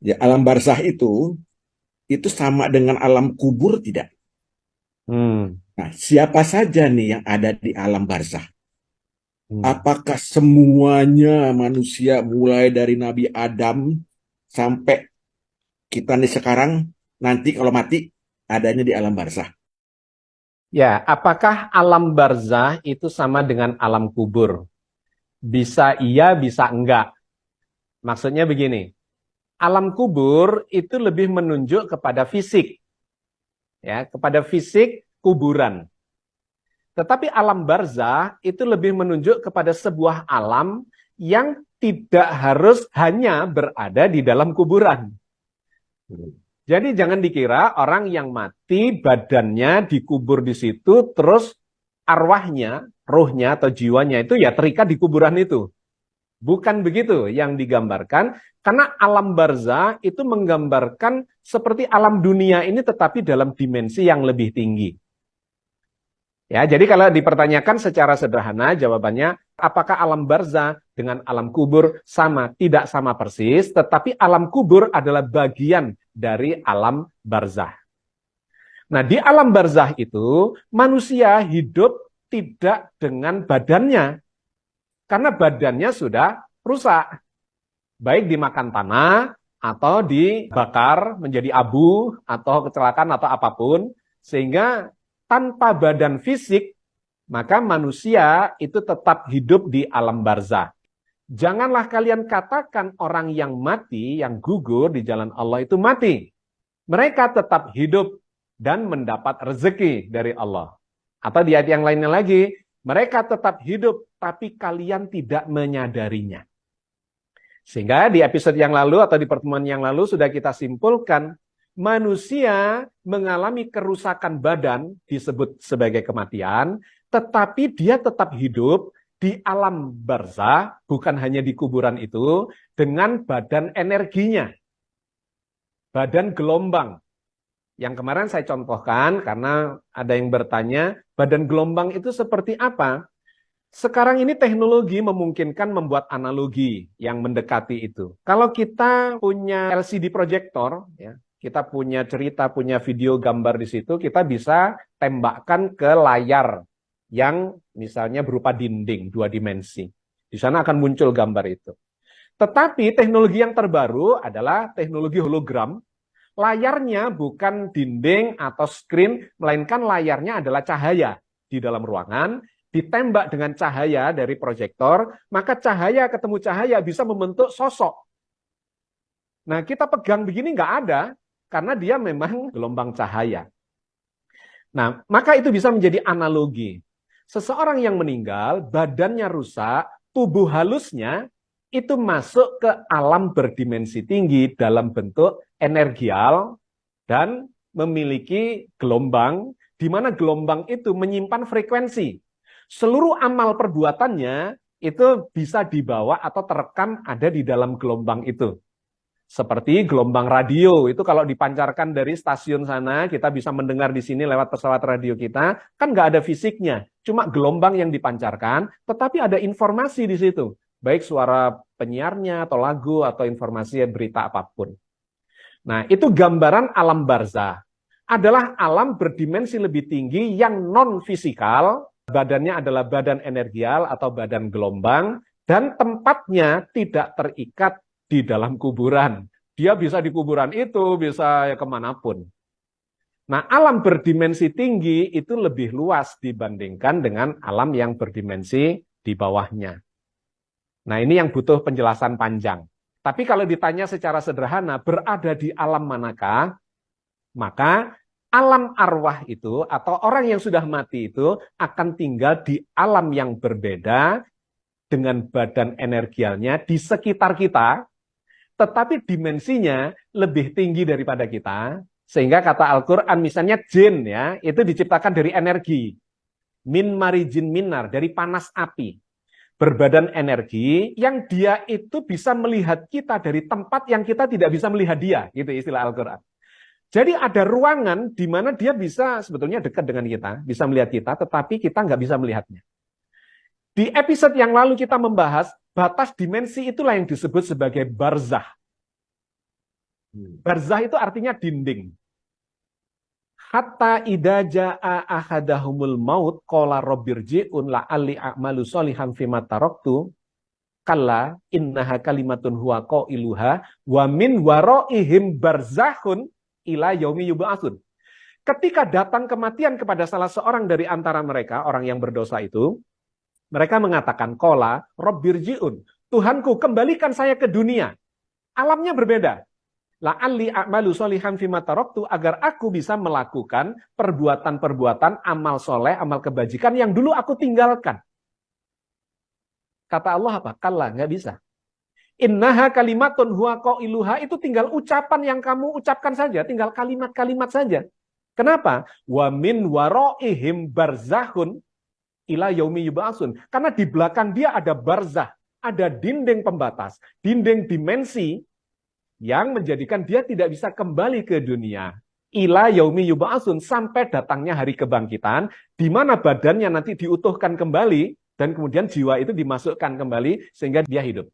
Ya, alam barzah itu sama dengan alam kubur tidak? Hmm. Nah, siapa saja nih yang ada di alam barzah? Hmm. Apakah semuanya manusia mulai dari Nabi Adam sampai kita nih sekarang nanti kalau mati adanya di alam barzah? Ya, apakah alam barzah itu sama dengan alam kubur? Bisa iya, bisa enggak. Maksudnya begini, alam kubur itu lebih menunjuk kepada fisik, ya, kepada fisik kuburan. Tetapi alam barzah itu lebih menunjuk kepada sebuah alam yang tidak harus hanya berada di dalam kuburan. Jadi jangan dikira orang yang mati badannya dikubur di situ terus arwahnya, rohnya atau jiwanya itu ya terikat di kuburan itu. Bukan begitu yang digambarkan, karena alam barzah itu menggambarkan seperti alam dunia ini tetapi dalam dimensi yang lebih tinggi. Ya, jadi kalau dipertanyakan secara sederhana jawabannya apakah alam barzah dengan alam kubur sama? Tidak sama persis, tetapi alam kubur adalah bagian dari alam barzah. Nah, di alam barzah itu manusia hidup tidak dengan badannya karena badannya sudah rusak, baik dimakan tanah atau dibakar menjadi abu atau kecelakaan atau apapun, sehingga tanpa badan fisik maka manusia itu tetap hidup di alam barzah. Janganlah kalian katakan orang yang mati, yang gugur di jalan Allah itu mati. Mereka tetap hidup dan mendapat rezeki dari Allah. Atau di ayat yang lainnya lagi, mereka tetap hidup, tapi kalian tidak menyadarinya. Sehingga di episode yang lalu atau di pertemuan yang lalu sudah kita simpulkan, manusia mengalami kerusakan badan disebut sebagai kematian, tetapi dia tetap hidup di alam barzah, bukan hanya di kuburan itu, dengan badan energinya, badan gelombang. Yang kemarin saya contohkan karena ada yang bertanya, badan gelombang itu seperti apa? Sekarang ini teknologi memungkinkan membuat analogi yang mendekati itu. Kalau kita punya LCD projector, ya, kita punya cerita, punya video gambar di situ, kita bisa tembakkan ke layar yang misalnya berupa dinding dua dimensi. Di sana akan muncul gambar itu. Tetapi teknologi yang terbaru adalah teknologi hologram. Layarnya bukan dinding atau screen, melainkan layarnya adalah cahaya di dalam ruangan, ditembak dengan cahaya dari proyektor, maka cahaya ketemu cahaya bisa membentuk sosok. Nah, kita pegang begini nggak ada, karena dia memang gelombang cahaya. Nah, maka itu bisa menjadi analogi. Seseorang yang meninggal, badannya rusak, tubuh halusnya itu masuk ke alam berdimensi tinggi dalam bentuk energial dan memiliki gelombang, di mana gelombang itu menyimpan frekuensi. Seluruh amal perbuatannya itu bisa dibawa atau terekam ada di dalam gelombang itu. Seperti gelombang radio, itu kalau dipancarkan dari stasiun sana, kita bisa mendengar di sini lewat pesawat radio kita, kan nggak ada fisiknya, cuma gelombang yang dipancarkan, tetapi ada informasi di situ, baik suara penyiarnya, atau lagu, atau informasi berita apapun. Nah, itu gambaran alam barzah. Adalah alam berdimensi lebih tinggi yang non-fisikal, badannya adalah badan energial atau badan gelombang, dan tempatnya tidak terikat di dalam kuburan. Dia bisa di kuburan itu, bisa ya kemanapun. Nah, alam berdimensi tinggi itu lebih luas dibandingkan dengan alam yang berdimensi di bawahnya. Nah, ini yang butuh penjelasan panjang. Tapi kalau ditanya secara sederhana, berada di alam manakah? Maka alam arwah itu atau orang yang sudah mati itu akan tinggal di alam yang berbeda dengan badan energialnya di sekitar kita, tetapi dimensinya lebih tinggi daripada kita. Sehingga kata Al-Quran misalnya jin ya, itu diciptakan dari energi. Min marijin minar, dari panas api. Berbadan energi yang dia itu bisa melihat kita dari tempat yang kita tidak bisa melihat dia. Gitu istilah Al-Quran. Jadi ada ruangan di mana dia bisa sebetulnya dekat dengan kita, bisa melihat kita, tetapi kita nggak bisa melihatnya. Di episode yang lalu kita membahas batas dimensi itulah yang disebut sebagai barzah. Barzah itu artinya dinding. Hatta idza jaa ahadahumul maut qala rabbirji'un la'alli a'malu sholihan fima taraktu kalla innaha kalimatun huwa qailuha wa min waraihim barzakhun ila yaumi yub'atsun. Ketika datang kematian kepada salah seorang dari antara mereka, orang yang berdosa itu, mereka mengatakan qala rabbirji'un, Tuhanku kembalikan saya ke dunia. Alamnya berbeda. La'alli a'malu sholihan fima taraktu, agar aku bisa melakukan perbuatan-perbuatan amal soleh, amal kebajikan yang dulu aku tinggalkan. Kata Allah apa? Kalla, nggak bisa. Innaha kalimatun huwa qailuha, itu tinggal ucapan yang kamu ucapkan saja, tinggal kalimat-kalimat saja. Kenapa? Wa min waraihim barzakhun ila yaumi yub'atsun. Karena di belakang dia ada barzah, ada dinding pembatas, dinding dimensi yang menjadikan dia tidak bisa kembali ke dunia. Ila yaumi yub'atsun, sampai datangnya hari kebangkitan, di mana badannya nanti diutuhkan kembali, dan kemudian jiwa itu dimasukkan kembali, sehingga dia hidup.